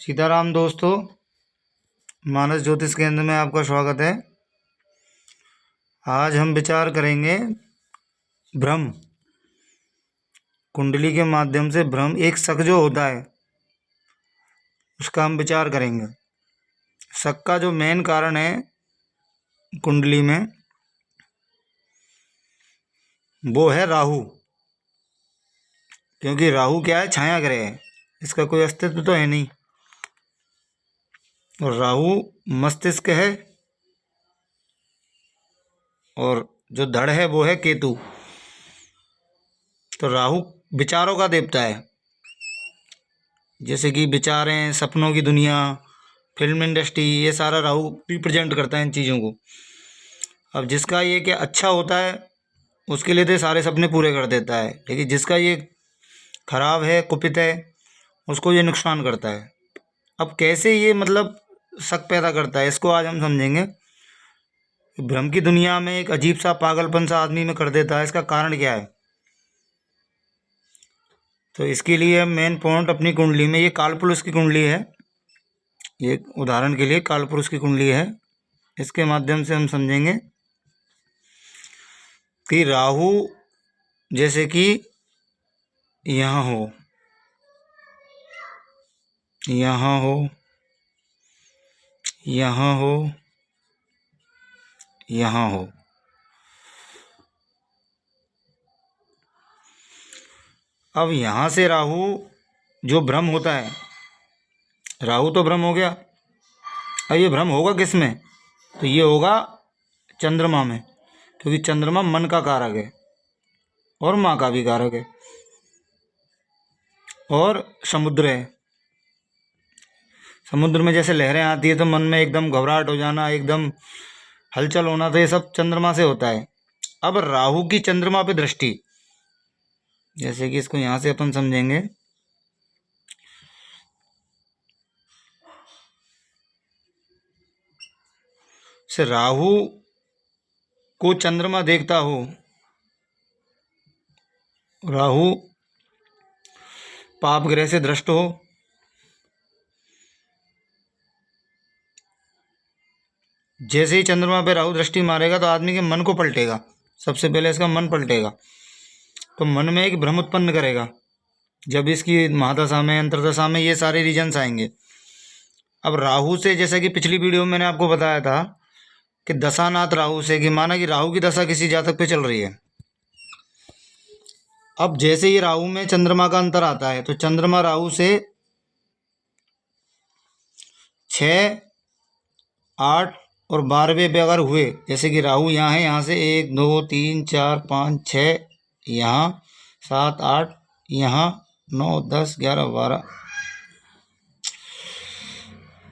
सीताराम दोस्तों, मानस ज्योतिष केंद्र में आपका स्वागत है। आज हम विचार करेंगे भ्रम। कुंडली के माध्यम से भ्रम एक शक जो होता है उसका हम विचार करेंगे। शक का जो मेन कारण है कुंडली में वो है राहु। क्योंकि राहु क्या है? छाया ग्रह है, इसका कोई अस्तित्व तो है नहीं। और राहु मस्तिष्क है और जो धड़ है वो है केतु। तो राहु विचारों का देवता है, जैसे कि विचारें, सपनों की दुनिया, फिल्म इंडस्ट्री, ये सारा राहु रिप्रेजेंट करता है इन चीज़ों को। अब जिसका ये क्या अच्छा होता है उसके लिए तो सारे सपने पूरे कर देता है, लेकिन जिसका ये खराब है, कुपित है, उसको ये नुकसान करता है। अब कैसे ये मतलब शक पैदा करता है, इसको आज हम समझेंगे। भ्रम की दुनिया में एक अजीब सा पागलपन सा आदमी में कर देता है, इसका कारण क्या है? तो इसके लिए मेन पॉइंट अपनी कुंडली में, ये कालपुरुष की कुंडली है, ये उदाहरण के लिए कालपुरुष की कुंडली है, इसके माध्यम से हम समझेंगे कि राहु जैसे कि यहाँ हो, यहाँ हो, यहाँ हो, यहाँ हो। अब यहाँ से राहु जो भ्रम होता है, राहु तो भ्रम हो गया। अब ये भ्रम होगा किस में? तो ये होगा चंद्रमा में, क्योंकि चंद्रमा मन का कारक है और माँ का भी कारक है, और समुद्र है। समुद्र में जैसे लहरें आती है तो मन में एकदम घबराहट हो जाना, एकदम हलचल होना, तो ये सब चंद्रमा से होता है। अब राहु की चंद्रमा पे दृष्टि, जैसे कि इसको यहाँ से अपन समझेंगे। से राहु को चंद्रमा देखता हो, राहु पाप ग्रह से दृष्ट हो, जैसे ही चंद्रमा पे राहु दृष्टि मारेगा तो आदमी के मन को पलटेगा। सबसे पहले इसका मन पलटेगा, तो मन में एक भ्रम उत्पन्न करेगा। जब इसकी महादशा में, अंतरदशा में ये सारे रीजन्स आएंगे। अब राहु से, जैसा कि पिछली वीडियो में मैंने आपको बताया था कि दशानाथ राहु से, कि माना कि राहु की दशा किसी जातक पे चल रही है। अब जैसे ही राहु में चंद्रमा का अंतर आता है तो चंद्रमा राहु से 6, 8 और 12वें पे अगर हुए, जैसे कि राहु यहाँ है, यहाँ से 1, 2, 3, 4, 5, 6, यहाँ 7, 8, यहाँ 9, 10, 11, 12,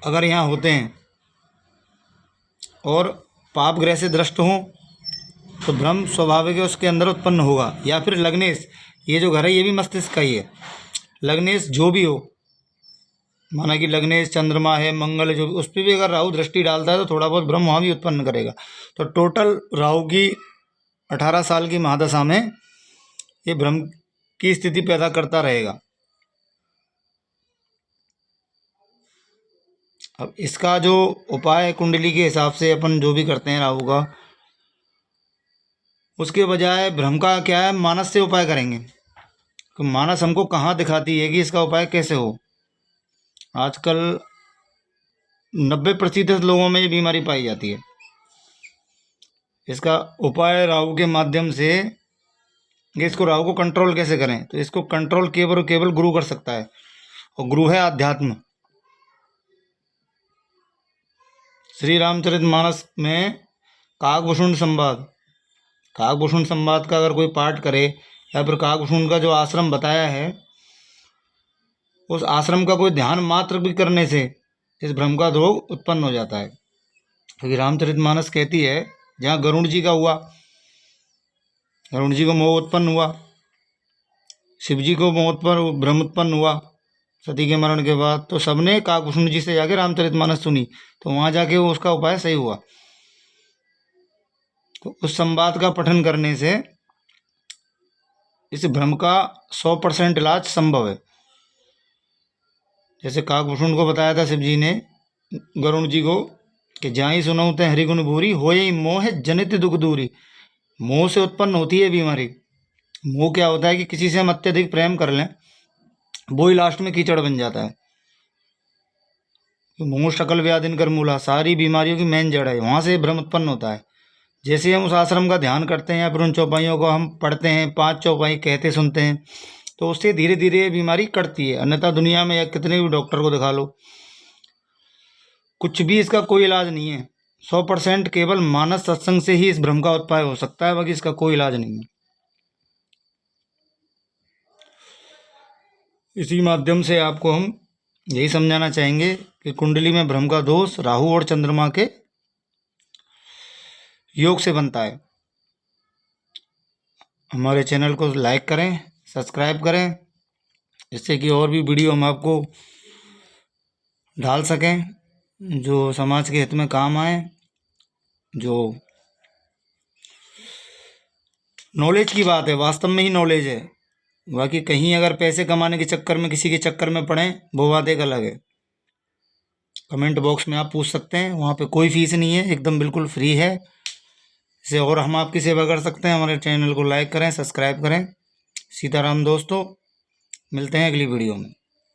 अगर यहाँ होते हैं और पाप ग्रह से दृष्ट हों तो भ्रम स्वाभाविक है उसके अंदर उत्पन्न होगा। या फिर लग्नेश, ये जो घर है ये भी मस्तिष्क का ही है। लग्नेश जो भी हो, माना कि लग्नेश चंद्रमा है, मंगल, जो उस पर भी अगर राहु दृष्टि डालता है तो थोड़ा बहुत भ्रम वहाँ भी उत्पन्न करेगा। तो टोटल राहु की 18 साल की महादशा में ये भ्रम की स्थिति पैदा करता रहेगा। अब इसका जो उपाय है कुंडली के हिसाब से अपन जो भी करते हैं राहु का, उसके बजाय भ्रम का क्या है, मानस से उपाय करेंगे। तो मानस हमको कहाँ दिखाती है कि इसका उपाय कैसे हो। आजकल 90% लोगों में ये बीमारी पाई जाती है। इसका उपाय राहु के माध्यम से, कि इसको राहु को कंट्रोल कैसे करें, तो इसको कंट्रोल केवल और केवल गुरु कर सकता है, और गुरु है अध्यात्म। श्री रामचरितमानस में काकभूषण संवाद, काकभूषण संवाद का अगर कोई पाठ करे, या फिर काकभूषण का जो आश्रम बताया है, उस आश्रम का कोई ध्यान मात्र भी करने से इस भ्रम का रोग उत्पन्न हो जाता है। क्योंकि रामचरितमानस कहती है, जहाँ गरुड़ जी का हुआ, गरुड़ जी को मोह उत्पन्न हुआ, शिव जी को मोह उत्पन्न, भ्रम उत्पन्न हुआ सती के मरण के बाद, तो सबने काकभूषण जी से जाके रामचरितमानस सुनी, तो वहाँ जाके वो उसका उपाय सही हुआ। तो उस संवाद का पठन करने से इस भ्रम का 100% इलाज संभव है। जैसे काकभूषुंड को बताया था शिव जी ने गरुण जी को कि जाई सुनऊ ते हरिगुण भूरी होए मोह जनित दुख दूरी। मोह से उत्पन्न होती है बीमारी। मोह क्या होता है कि किसी से हम अत्यधिक प्रेम कर लें, वो ही लास्ट में कीचड़ बन जाता है। मोह शकल व्याधिन कर मूला, सारी बीमारियों की मेन जड़ है, वहाँ से भ्रम उत्पन्न होता है। जैसे हम उस आश्रम का ध्यान करते हैं या फिर उन चौपाइयों को हम पढ़ते हैं, 5 चौपाई कहते सुनते हैं, तो उससे धीरे धीरे ये बीमारी कटती है। अन्यथा दुनिया में या कितने भी डॉक्टर को दिखा लो, कुछ भी इसका कोई इलाज नहीं है। 100% केवल मानस सत्संग से ही इस भ्रम का उत्पाय हो सकता है, बाकी इसका कोई इलाज नहीं है। इसी माध्यम से आपको हम यही समझाना चाहेंगे कि कुंडली में भ्रम का दोष राहु और चंद्रमा के योग से बनता है। हमारे चैनल को लाइक करें, सब्सक्राइब करें, जिससे कि और भी वीडियो हम आपको डाल सकें जो समाज के हित में काम आए, जो नॉलेज की बात है, वास्तव में ही नॉलेज है। बाकी कहीं अगर पैसे कमाने के चक्कर में किसी के चक्कर में पड़े, वो बात एक अलग है। कमेंट बॉक्स में आप पूछ सकते हैं, वहाँ पे कोई फीस नहीं है, एकदम बिल्कुल फ्री है। इसे और हम आपकी सेवा कर सकते हैं। हमारे चैनल को लाइक करें, सब्सक्राइब करें। सीताराम दोस्तों, मिलते हैं अगली वीडियो में।